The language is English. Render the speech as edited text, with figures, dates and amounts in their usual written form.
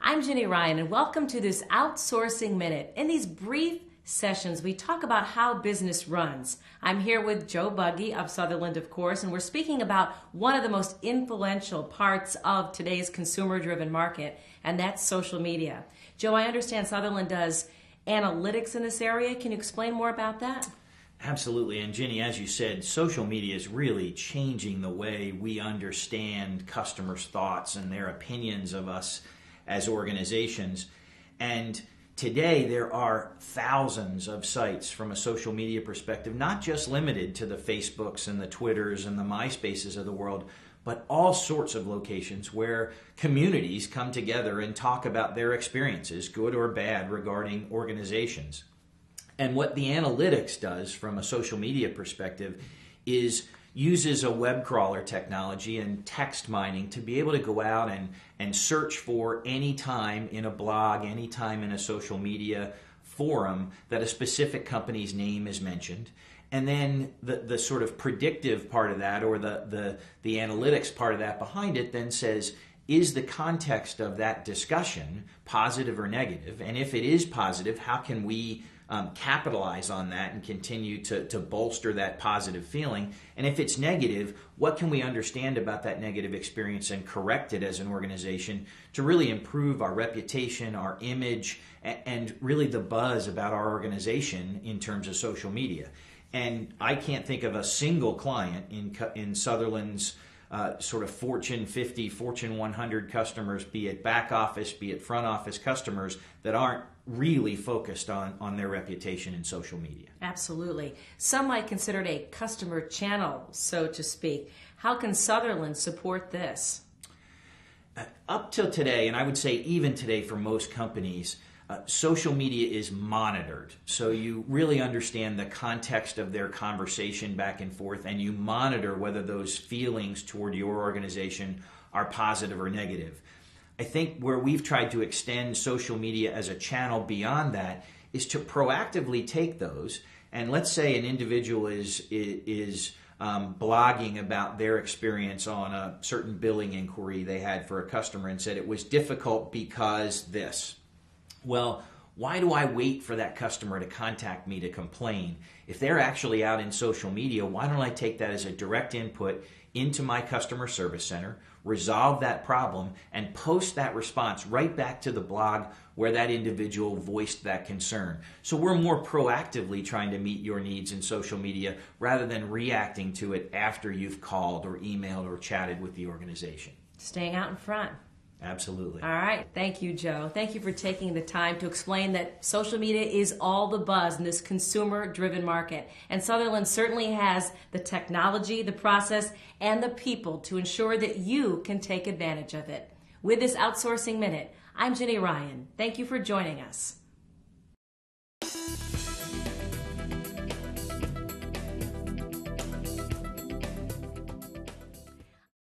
I'm Jenny Ryan, and welcome to this Outsourcing Minute. In these brief sessions, we talk about how business runs. I'm here with Joe Buggy of Sutherland, of course, and we're speaking about one of the most influential parts of today's consumer-driven market, and that's social media. Joe, I understand Sutherland does analytics in this area. Can you explain more about that? Absolutely. And Jenny, as you said, social media is really changing the way we understand customers' thoughts and their opinions of us as organizations. And today there are thousands of sites from a social media perspective, not just limited to the Facebooks and the Twitters and the MySpaces of the world, but all sorts of locations where communities come together and talk about their experiences, good or bad, regarding organizations. And what the analytics does from a social media perspective is uses a web crawler technology and text mining to be able to go out and search for any time in a blog, any time in a social media forum that a specific company's name is mentioned. And then the sort of predictive part of that, or the analytics part of that behind it, then says, is the context of that discussion positive or negative? And if it is positive, how can we capitalize on that and continue to bolster that positive feeling? And if it's negative, what can we understand about that negative experience and correct it as an organization to really improve our reputation, our image, and really the buzz about our organization in terms of social media? And I can't think of a single client in Sutherland's sort of Fortune 50, Fortune 100 customers, be it back office, be it front office customers, that aren't really focused on their reputation in social media. Absolutely. Some might consider it a customer channel, so to speak. How can Sutherland support this? Up till today, and I would say even today for most companies, social media is monitored. So you really understand the context of their conversation back and forth, and you monitor whether those feelings toward your organization are positive or negative. I think where we've tried to extend social media as a channel beyond that is to proactively take those, and let's say an individual is blogging about their experience on a certain billing inquiry they had for a customer and said it was difficult because this. Well, why do I wait for that customer to contact me to complain? If they're actually out in social media, why don't I take that as a direct input into my customer service center, resolve that problem, and post that response right back to the blog where that individual voiced that concern? So we're more proactively trying to meet your needs in social media rather than reacting to it after you've called or emailed or chatted with the organization. Staying out in front. Absolutely. All right. Thank you, Joe. Thank you for taking the time to explain that social media is all the buzz in this consumer-driven market. And Sutherland certainly has the technology, the process, and the people to ensure that you can take advantage of it. With this Outsourcing Minute, I'm Jenny Ryan. Thank you for joining us.